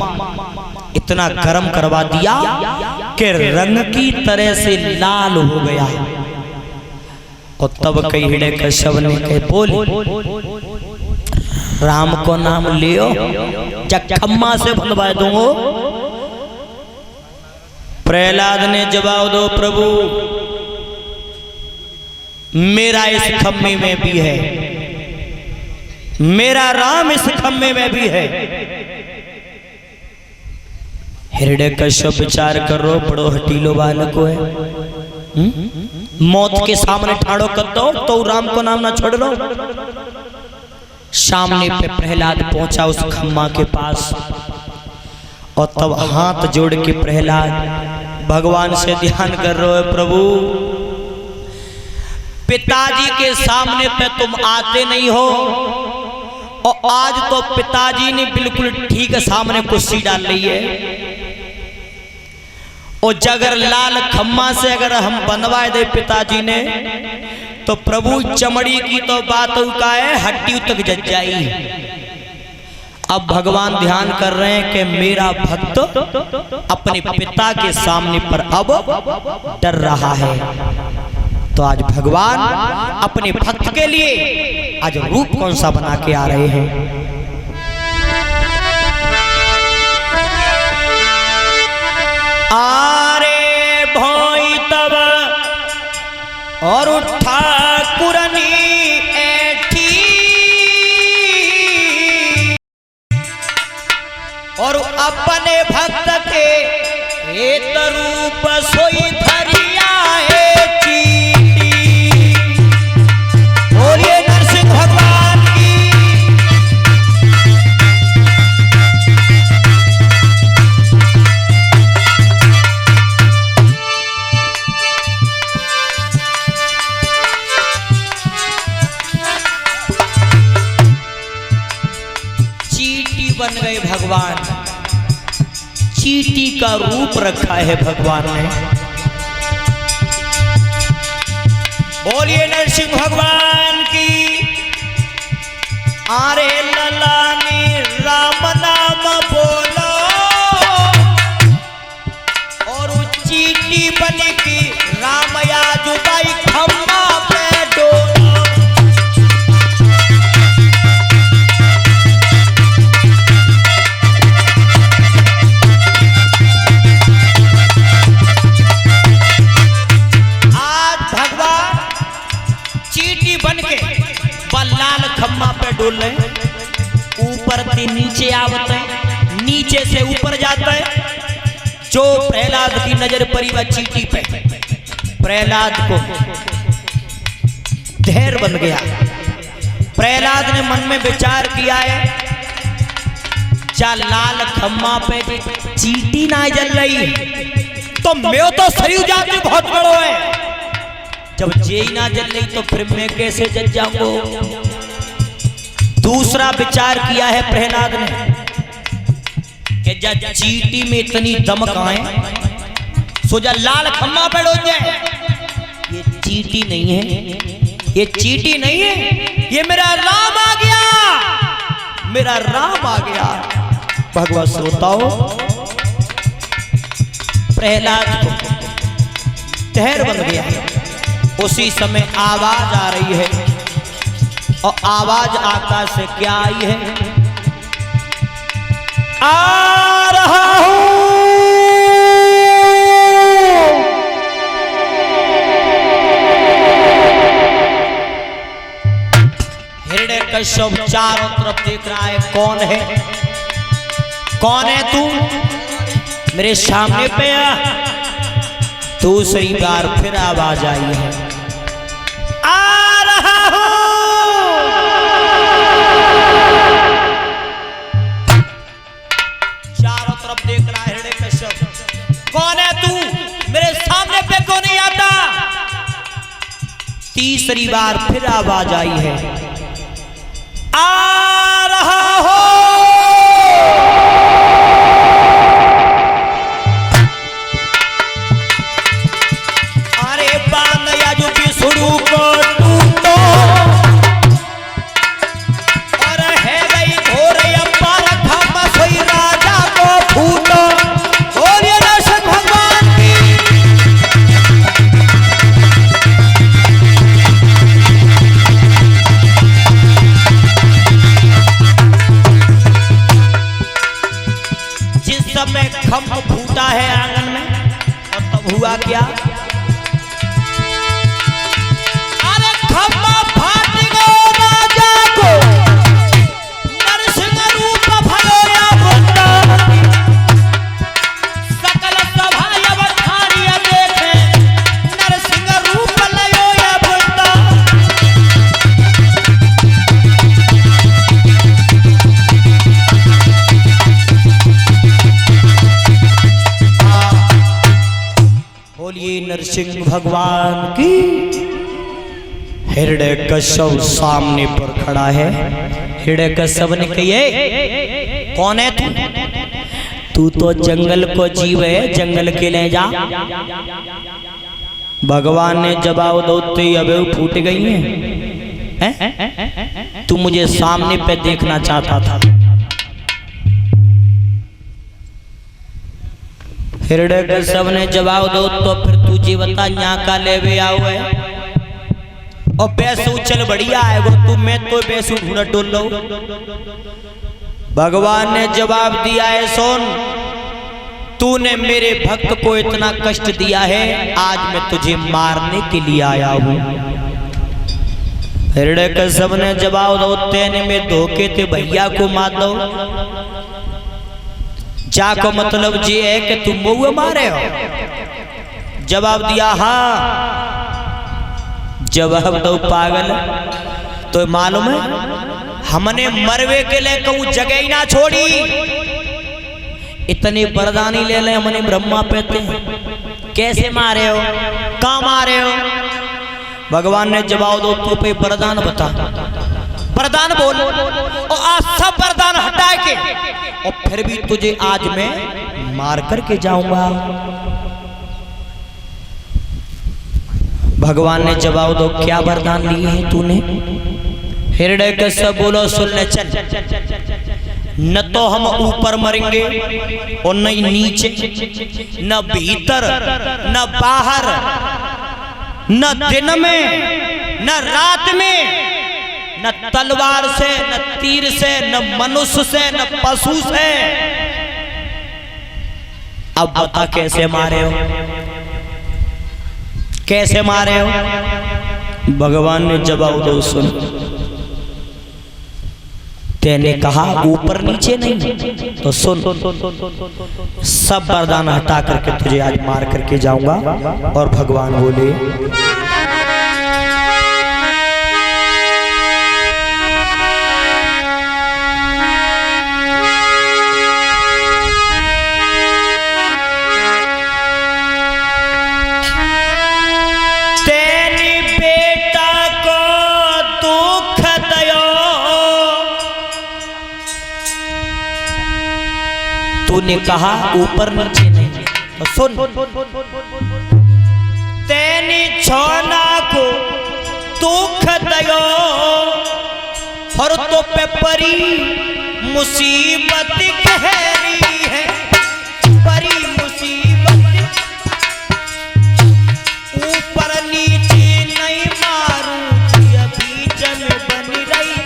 इतना गर्म करवा दिया कि रंग की तरह से लाल हो गया। और तब कई हिरण्यकश्यप ने कहे बोल राम को नाम लियो, जब खम्मा से बनवा दूंगो। प्रहलाद ने जवाब दो प्रभु मेरा इस खम्मे में भी है, मेरा राम इस खम्मे में भी है। हिरण्यकश्यप विचार करो बड़ो हटीलो बालक है, मौत के सामने ठाड़ो कर दो तो राम को नाम ना छोड़ लो। सामने पे प्रहलाद पहुंचा उस खम्मा के पास और तब हाथ जोड़ के प्रहलाद भगवान से ध्यान कर रहे हो प्रभु पिताजी के सामने पे तुम आते नहीं हो, और आज तो पिताजी ने बिल्कुल ठीक सामने कुर्सी डाल ली है। और जगर लाल खम्मा से अगर हम बनवाए दे पिताजी ने, तो प्रभु चमड़ी की तो बात का है, हड्डी तक जज जाई। अब भगवान ध्यान कर रहे हैं कि मेरा भक्त अपने पिता के सामने पर अब डर रहा है। तो आज भगवान अपने भक्त के लिए आज रूप कौन सा बना के आ रहे हैं। आरे भोई तब और उठा कुरनी ऐठी, और अपने भक्त के एक रूप सोई धरिया है चीटी। बोलिए नरसिंह भगवान की। चीटी बन गए भगवान, चीटी का रूप रखा है भगवान ने। बोलिए नरसिंह भगवान की। आरे ललानी राम नाम बोलो, और चीटी बन की राम याजुबाई खम्मा पे डोलो। खम्मा पे डोल रहे, ऊपर से नीचे आवते, नीचे से ऊपर जाता है। जो प्रहलाद की नजर पड़ी वह चीटी पे, प्रहलाद को धैर्य बन गया। प्रहलाद ने मन में विचार किया है, जा लाल खम्मा पे चीटी ना जल रही तो मैं तो सही जाती बहुत बड़ो है, जब जे ना जल रही तो फिर मैं कैसे जल जाऊंगा। दूसरा विचार किया है प्रहलाद ने कि जब चीटी में इतनी दमक आए सो जा लाल खम्मा पे डोल जाए। ये चीटी नहीं है, ये चीटी नहीं है, ये मेरा राम आ गया, मेरा राम आ गया। भगवत श्रोताओ, प्रहलाद को धैर्य बन गया। उसी समय आवाज आ रही है, और आवाज आकाश से क्या आई है। आ रहा हूं हिरण्यकश्यप चारों तरफ देख रहा है, कौन है, कौन है तू, मेरे सामने पे आ। दूसरी बार फिर आवाज आई है, आ रहा हूं। चारों तरफ देख रहा है हिरण्यकश्यप, कौन है तू, मेरे सामने पे क्यों नहीं आता। तीसरी बार फिर आवाज आई है, आ रहा हो। शुरू को टूटो और है गई घोर अपार खम्मा सोई राजा को फूटो। बोलिए नरसिंह भगवान की। जिस समय खम्भ फूटा है आंगन में, और तब हुआ क्या, नरसिंह भगवान की। हिरण्यकश्यप सामने पर खड़ा है। हिरण्यकश्यप ने कही, कौन है तू? तू तो जंगल को जीव है, जंगल के ले जा। भगवान ने जवाब दो अबे फूट गई है? तू मुझे सामने पे देखना चाहता था। हिरण्यकश्यप ने जवाब दो तो फिर तुझे बता यहाँ का लेवे आओ है और पैसू चल बढ़िया है वो तू मैं तो पैसू ढूंढ डोल लो। भगवान ने जवाब दिया है, सुन तूने मेरे भक्त को इतना कष्ट दिया है, आज मैं तुझे मारने के लिए आया हूं। हिरण्यकश्यप ने जवाब दो तेने में धोखे थे भैया को मार दो। जा को मतलब ये है कि तुम मुँह मारे हो? जवाब दिया हाँ। जवाब दो पागल, तो मालूम है हमने मरवे के लिए कहूँ जगह ही ना छोड़ी, इतनी बरदानी ले ले हमने ब्रह्मा पेते। कैसे मारे हो, कहाँ मारे हो? भगवान ने जवाब दो तू पे वरदान बता, वरदान बोल और आज सब वरदान हटा के और फिर भी तुझे आज मैं मार करके जाऊंगा। भगवान ने जवाब दो क्या वरदान लिए हैं तूने? हिरण्यकश्यप बोलो सुन ले चल, न तो हम ऊपर मरेंगे और न नीचे, न भीतर न बाहर, न दिन में न रात में, न तलवार से न तीर से न मनुष्य से न पशु से। अब बता कैसे मारे हो, कैसे मारे हो? भगवान ने जवाब दो सुन, तेने कहा ऊपर नीचे नहीं, तो सुन सब वरदान हटा करके तुझे आज मार करके जाऊंगा। और भगवान बोले तूने कहा ऊपर नीचे नहीं, तो सुन तेनी छोना को दुख दयो और तो पे परी मुसीबत गहरी है, परी मुसीबत ऊपर नीचे नहीं मारू अभी जन बन रही।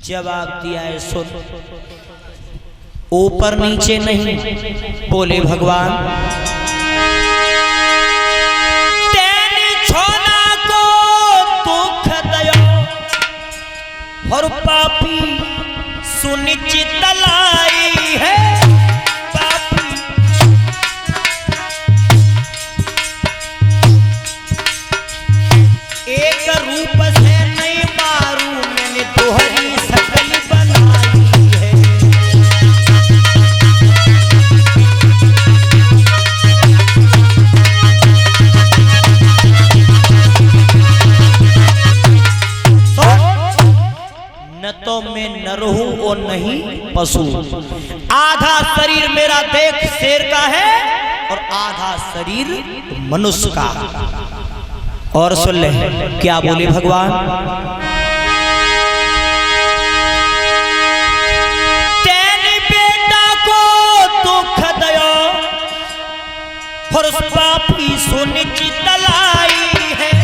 जवाब दिया है सुन ऊपर नीचे नहीं, बोले भगवान तेरी छोना को दुख दयो और पापी सुनिश्चित लाई है। पापी एक रूप से नहीं मारू मैंने तोहरी तो मैं नर हूं और नहीं पशु। आधा शरीर मेरा देख शेर का है और आधा शरीर मनुष्य का। और सुन ले क्या बोले भगवान, तेरे बेटा को दुख दयो और उस पापी सुनिश्चित लाई है।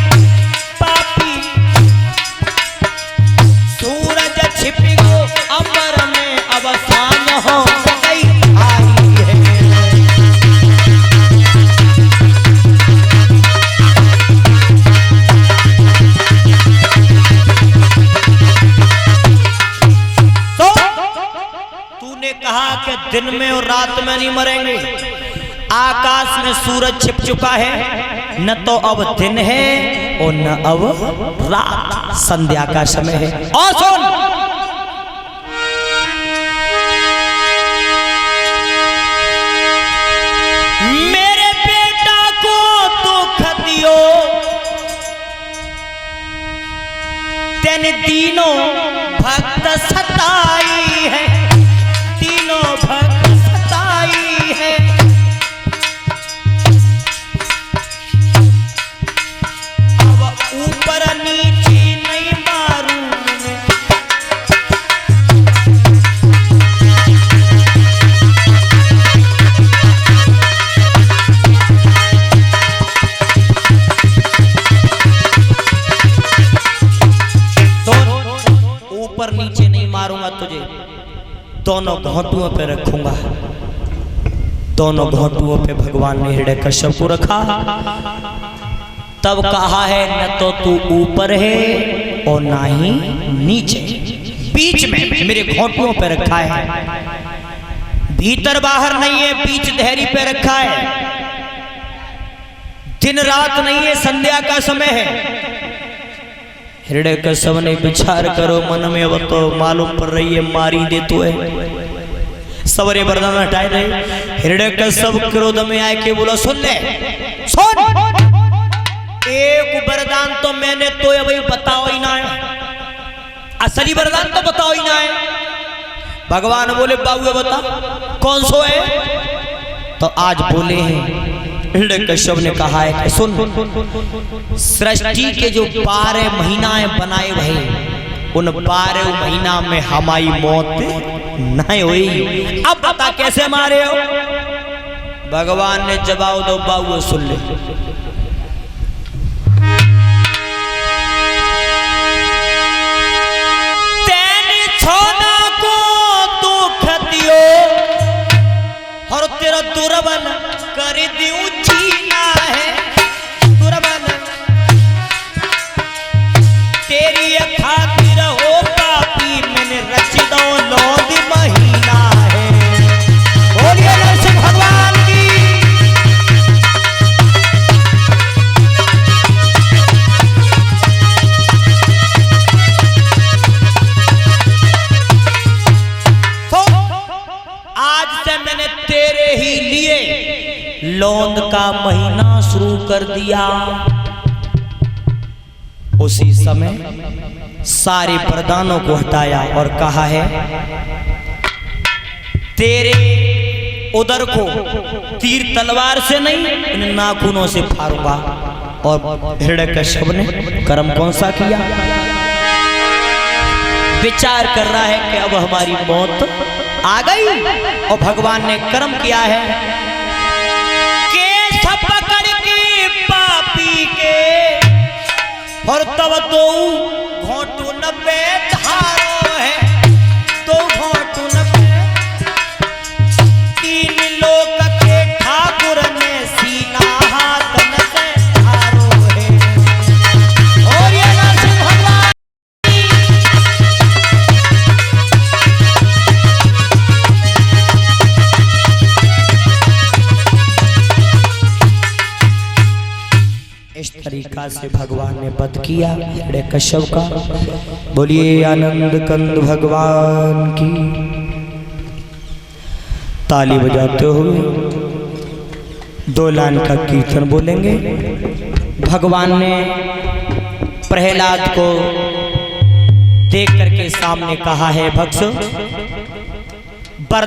छिप गो अमर में अवसान हो गई आई है। तो तूने कहा कि दिन में और रात में नहीं मरेंगे। आकाश में सूरज छिप चुका है, न तो अब दिन है और न अब रात। संध्या का समय है। और सुन, मेरे बेटा को दुख दियो, तेन तीनों भक्त सताई है, तीनों भक्त सताई है। अब ऊपर नीचे नहीं मारूं ऊपर नीचे नहीं मारूंगा तुझे, दोनों घोंटुओं पे रखूंगा। दोनों घोंटुओं पे भगवान ने हिरण्यकश्यप को रखा। तब कहा है न तो तू ऊपर है और ना ही नीचे, बीच में मेरे घोंटुओं पे रखा है। भीतर बाहर नहीं है, बीच धैर्य पे रखा है। दिन रात नहीं है, संध्या का समय है। हिरण्यकश्यप ने विचार करो मन में, अब तो मालूम पड़ रही है मारी दे तो है। सवरे वरदान हटाए दे। हिरण्यकश्यप क्रोध में आए के बोला सुन ले, सुन, एक वरदान तो मैंने तो अभी बताओ ही ना है, असली वरदान तो बताओ ही ना है। भगवान बोले बाबू बता कौन सो है। तो आज बोले हैं, हिरण्यकश्यप ने कहा है कि सुन, सृष्टि के जो 12 महीनाएं बनाए भई, उन 12 महीना में हमारी मौत नहीं हुई। अब बता कैसे मारे हो। भगवान ने जवाब दो बाबू सुन ले। तेरी छोना को दुख दियो और तेरा दुर्बल कर दियो जीना है, दुर्बल तेरी खातिर हो पापी मैंने रच दो 9 महीना है। बोलिए नरसिंह भगवान की। तो आज से मैंने तेरे ही लिए लौंद का महीना शुरू कर दिया। उसी समय सारे वरदानों को हटाया और कहा है तेरे उदर को तीर तलवार से नहीं, इन नाखूनों से फाड़ूंगा। और हिरण्यकश्यप ने कर्म कौन सा किया। विचार कर रहा है कि अब हमारी मौत आ गई, और भगवान ने कर्म किया है पकड़ के पापी के, और तब दो घोंटू 90 धारो है, 2 घोंटू 90। 3 लोक के ठाकुर ने सीना हाथ से धारो है। और ये नरसिंह भगवान इस तरीका से भगवान ने वध किया हिरण्यकश्यप का। बोलिए आनंद कंद भगवान की। ताली बजाते हुए 2 लाइन का कीर्तन बोलेंगे। भगवान ने प्रहलाद को देख करके सामने कहा है, भक्त वरदान